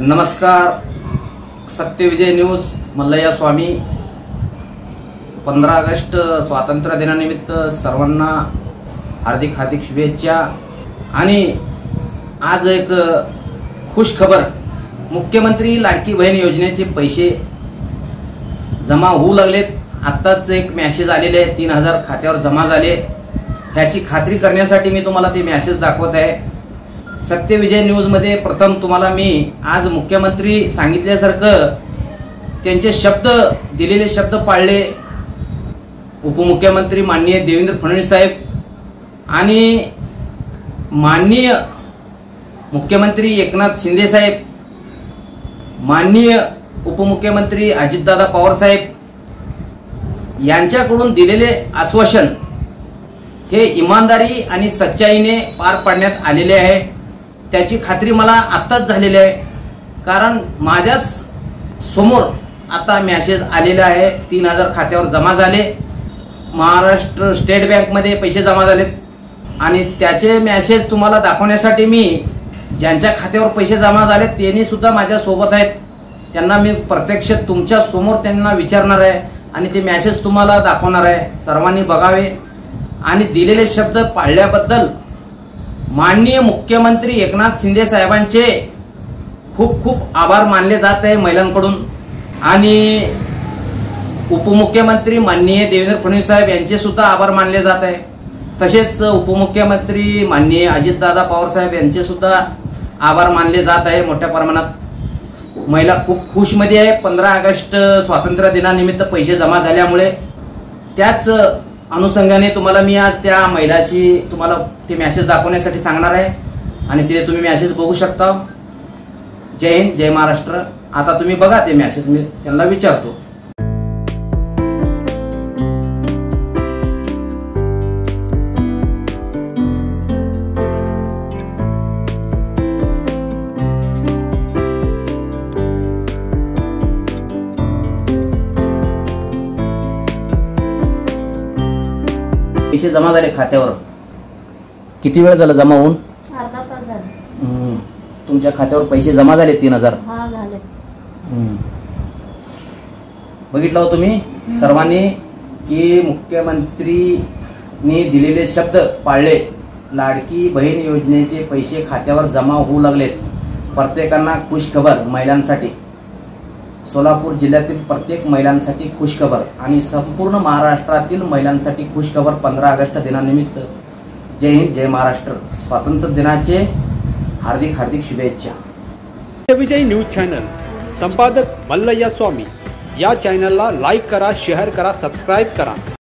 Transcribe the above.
नमस्कार. सत्यविजय न्यूज मल्लय्या स्वामी. 15 ऑगस्ट स्वातंत्र्य दिनानिमित्त सर्वांना हार्दिक हार्दिक शुभेच्छा. आणि आज एक खुश खबर, मुख्यमंत्री लाडकी बहीण योजनेचे पैसे जमा होऊ लागलेत. आत्ताच एक मेसेज आलेले आहे, 3000 खात्यावर जमा झाले. ह्याची खात्री करण्यासाठी मी तुम्हाला ते मेसेज दाखवत आहे. सत्यविजय न्यूज मध्ये प्रथम तुम्हाला मी आज मुख्यमंत्री सांगितल्यासारखं त्यांचे शब्द, दिलेले शब्द पाळले. उपमुख्यमंत्री माननीय देवेंद्र फडणवीस साहेब आणि माननीय मुख्यमंत्री एकनाथ शिंदे साहेब, माननीय उपमुख्यमंत्री अजितदादा पवार साहेब यांच्याकडून दिलेले आश्वासन हे इमानदारी आणि सच्चाईने पार पाडण्यात आलेले आहे. त्याची खात्री मला आत्ताच झालेली आहे, कारण माझ्याच समोर आता मेसेज आलेला आहे. 3000 खात्यावर जमा झाले. महाराष्ट्र स्टेट बँकमध्ये पैसे जमा झालेत आणि त्याचे मेसेज तुम्हाला दाखवण्यासाठी मी ज्यांच्या खात्यावर पैसे जमा झाले त्यांनी सुद्धा माझ्या सोबत आहेत. त्यांना मी प्रत्यक्ष तुमच्या समोर त्यांना विचारणार आहे आणि ते मेसेज तुम्हाला दाखवणार आहे. सर्वांनी बघावे आणि दिलेले शब्द पाळल्याबद्दल माननीय मुख्यमंत्री एकनाथ शिंदे साहेबांचे खूप खूप आभार मानले जात आहे महिलांकडून. आणि उपमुख्यमंत्री माननीय देवेंद्र फडणवीस साहेब यांचे सुद्धा आभार मानले जात आहे. तसेच उपमुख्यमंत्री माननीय अजितदादा पवार साहेब यांचे सुद्धा आभार मानले जात आहे. मोठ्या प्रमाणात महिला खूप खुशमध्ये आहे. 15 ऑगस्ट स्वातंत्र्य दिनानिमित्त पैसे जमा झाल्यामुळे त्याच अनुषंगाने तुम्हाला मी आज त्या महिलाशी तुम्हाला ते मेसेज दाखवण्यासाठी सांगणार आहे आणि ते तुम्ही मेसेज बघू शकता. जय हिंद, जय महाराष्ट्र. आता तुम्ही बघा ते मेसेज, मी त्यांना विचारतो. पैसे जमा झाले खात्यावर. किती वेळ झाला जमा होऊन? अर्धा तास झाला. तुमच्या खात्यावर पैसे जमा झाले 3000? हा, झाले. बघितलं हो तुम्ही सर्वांनी की मुख्यमंत्रींनी दिलेले शब्द पाळले. लाडकी बहीण योजनेचे पैसे खात्यावर जमा होऊ लागलेत. प्रत्येकांना खुश खबर, महिलांसाठी, सोलापूर जिल्ह्यातील प्रत्येक महिलांसाठी खुश खबर आणि संपूर्ण महाराष्ट्रातील महिलांसाठी खुश खबर. 15 ऑगस्ट दिनानिमित्त जय हिंद, जय महाराष्ट्र. स्वातंत्र्य दिनाचे हार्दिक हार्दिक शुभेच्छा. सत्यविजय न्यूज चॅनल संपादक मल्लय्या स्वामी या चॅनलला लाईक करा, शेअर करा, सबस्क्राईब करा.